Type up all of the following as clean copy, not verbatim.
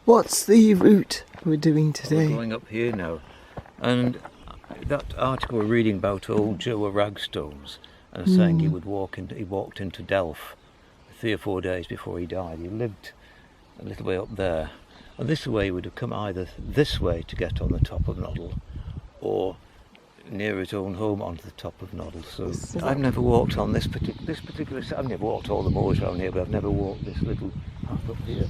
What's the route we're doing today? We're going up here now, and that article we're reading about old Joe of Ragstones, and saying he walked into Delft 3 or 4 days before he died. He lived a little way up there, and this way would have come either this way to get on the top of Noddle, or near his own home onto the top of Noddle. So I've never walked on this particular. I've never walked all the moors around here, but I've never walked this little path up here.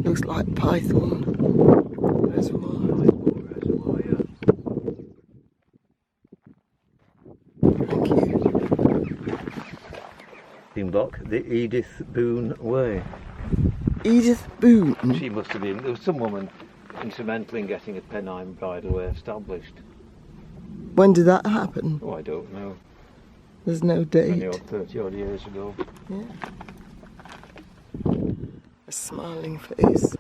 Looks like Python Reservoir. Yeah. Thank you. Block, the Edith Boone Way. Edith Boone? She must have been, there was some woman instrumental in getting a Pennine bridal way established. When did that happen? Oh, I don't know. There's no date. Only 30 odd years ago. Yeah. A smiling face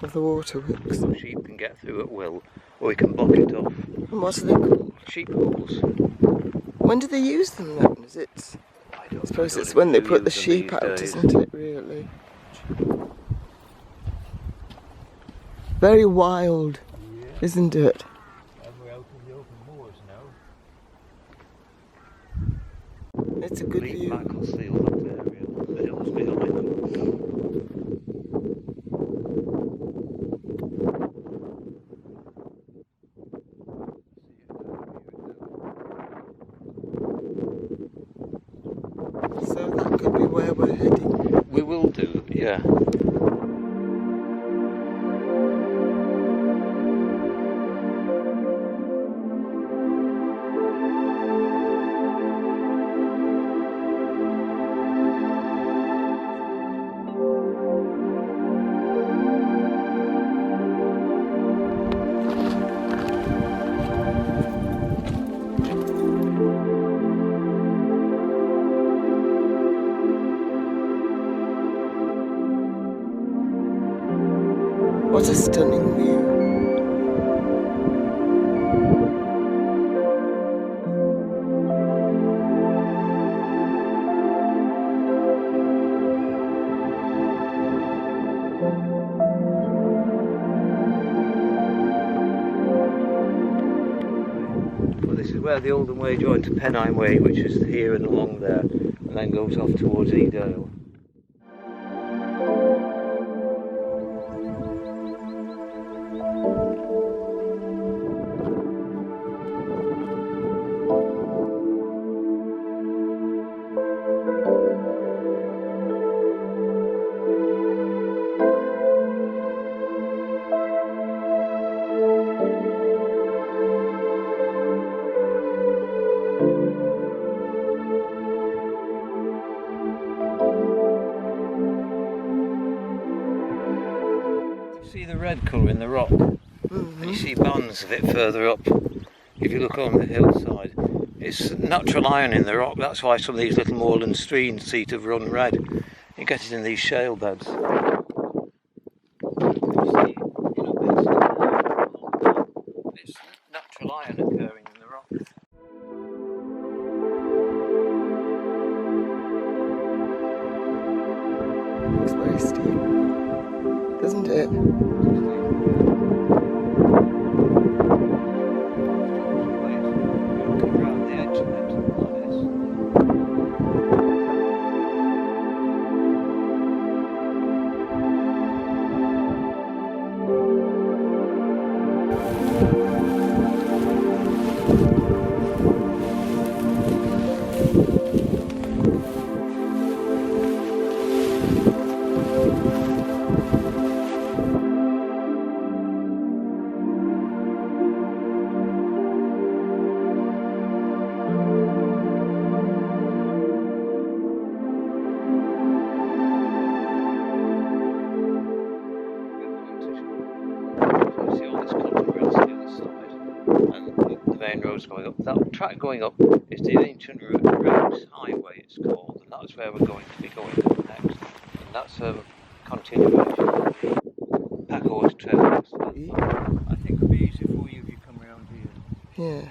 of the waterworks. So sheep can get through at will, or we can block it off. And what are they called? Sheep holes. When do they use them then? Is it? I suppose it's when they put the sheep out, isn't it, really? Very wild, yeah. Isn't it? And we're out in the open moors now. It's a good view. Macclesfield up there, the hills behind them. So that could be where we're heading. We will do, yeah. What a stunning view. Well, this is where the Oldham Way joins to Pennine Way, which is here and along there, and then goes off towards Edale. See the red colour in the rock, and you see bands of it further up. If you look on the hillside, it's natural iron in the rock. That's why some of these little moorland streams seem to have run red. You get it in these shale beds. It's natural iron occurring in the rock. isn't it? Around the edge of it, like this. Roads going up. That track going up is the ancient Roads Highway, it's called, and that's where we're going to be going up next. And that's a continuation of the Packard Trail. I think it'll be easy for you if you come around here. Yeah.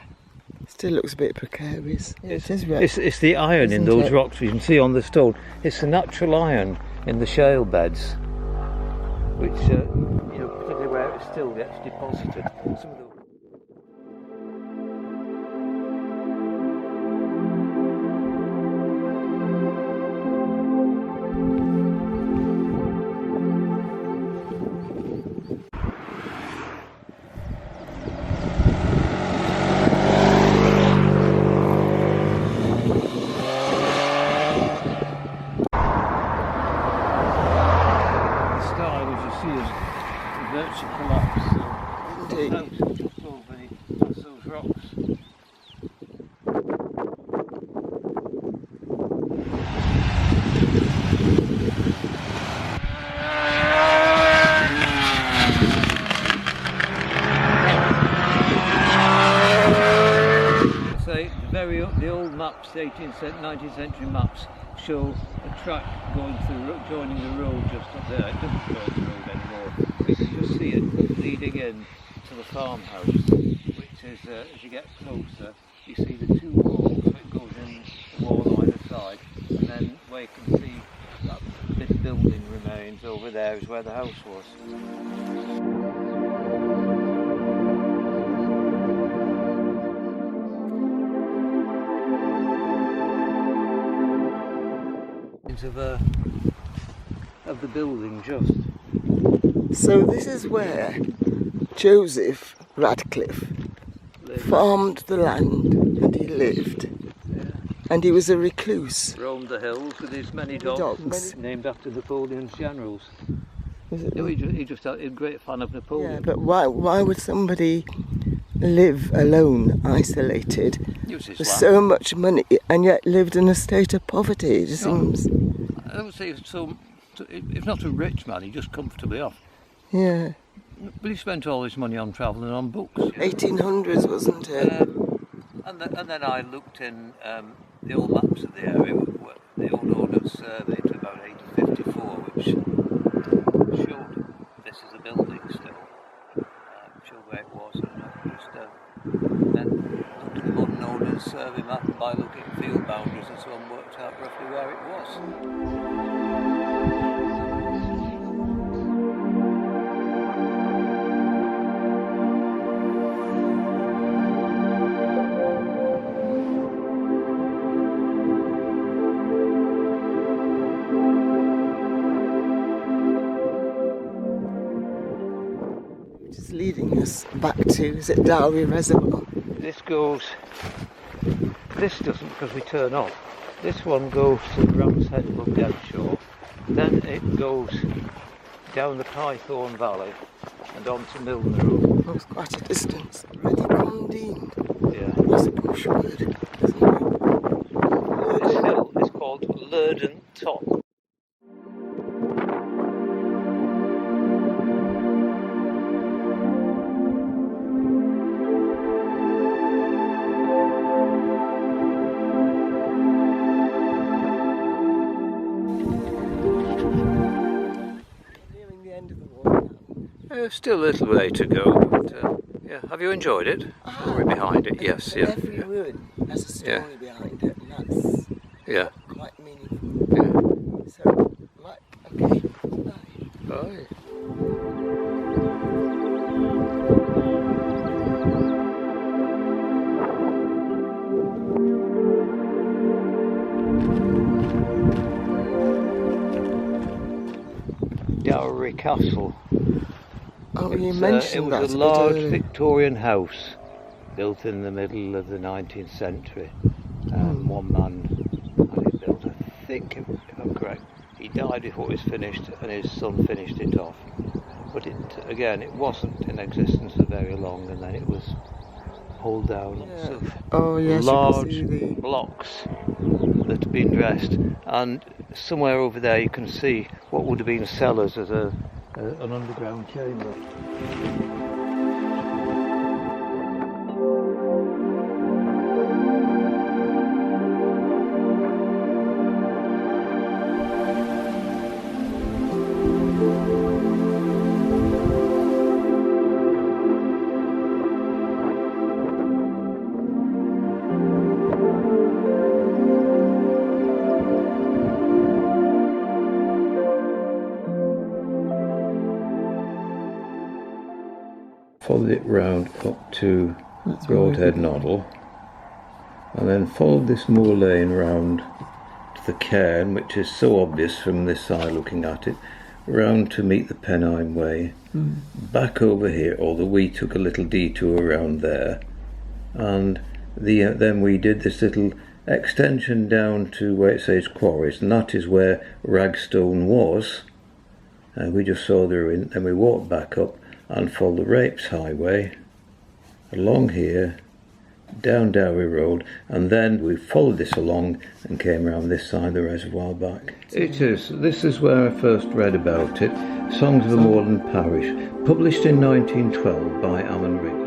Still looks a bit precarious. Yeah, it is red. It's the iron in those rocks you can see on the stone. It's the natural iron in the shale beds, which particularly where it still gets deposited. Some of the the old maps, 18th, 19th century maps, show a track going through, joining the road just up there. It doesn't join the road anymore. You can just see it leading in to the farmhouse, which is, as you get closer, you see the two walls, so it goes in the wall on either side, and then where you can see that this building remains over there is where the house was. Of the building just. So this is where Joseph Radcliff farmed the land and he lived. Yeah. And he was a recluse. Roamed the hills with his many dogs. Named after Napoleon's generals. He just had a great fan of Napoleon. Yeah, but why would somebody live alone, isolated, with so much money, and yet lived in a state of poverty? It just seems. I would say so. If not a rich man, he just comfortably off. Yeah. But he spent all his money on travelling on books. 1800s, wasn't it? And then I looked in the old maps of the area, the old Ordnance Survey to about 1854, which showed this is a building still. Showed where it was, and just then looked at the modern Ordnance Survey map, and by looking at field boundaries and so on, worked out roughly where it was. Leading us back to, is it Dowry Reservoir? This doesn't, because we turn off. This one goes to the Ram's Head above Denshaw, then it goes down the Pythorn Valley and on to Milner Road. Oh, it's quite a distance. Ready Condine. Yeah. That's a bush word, isn't it? This hill is called Lurden Top. Still a little way to go, but yeah. Have you enjoyed it? Story behind it, yes, yeah. Every ruin has a story behind it, and that's quite meaningful. Yeah. So, okay, bye. Bye. Dowry Castle. Oh, you mentioned that. It was a large Victorian house built in the middle of the 19th century. One man had it built. I think, if I'm correct, he died before it was finished, and his son finished it off. But it wasn't in existence for very long, and then it was pulled down. Yeah. Large blocks that had been dressed, and somewhere over there you can see what would have been cellars as an underground chamber. Followed it round up to Broadhead Noddle, and then followed this moor lane round to the cairn, which is so obvious from this side looking at it, round to meet the Pennine Way, back over here, although we took a little detour around there, and then we did this little extension down to where it says Quarries, and that is where Ragstone was, and we just saw the ruin. Then we walked back up and followed the Rapes Highway along here, down Dowry Road, and then we followed this along and came around this side of the reservoir back. This is where I first read about it. Songs of a Moorland Parish, published in 1912 by Ammon Rigby.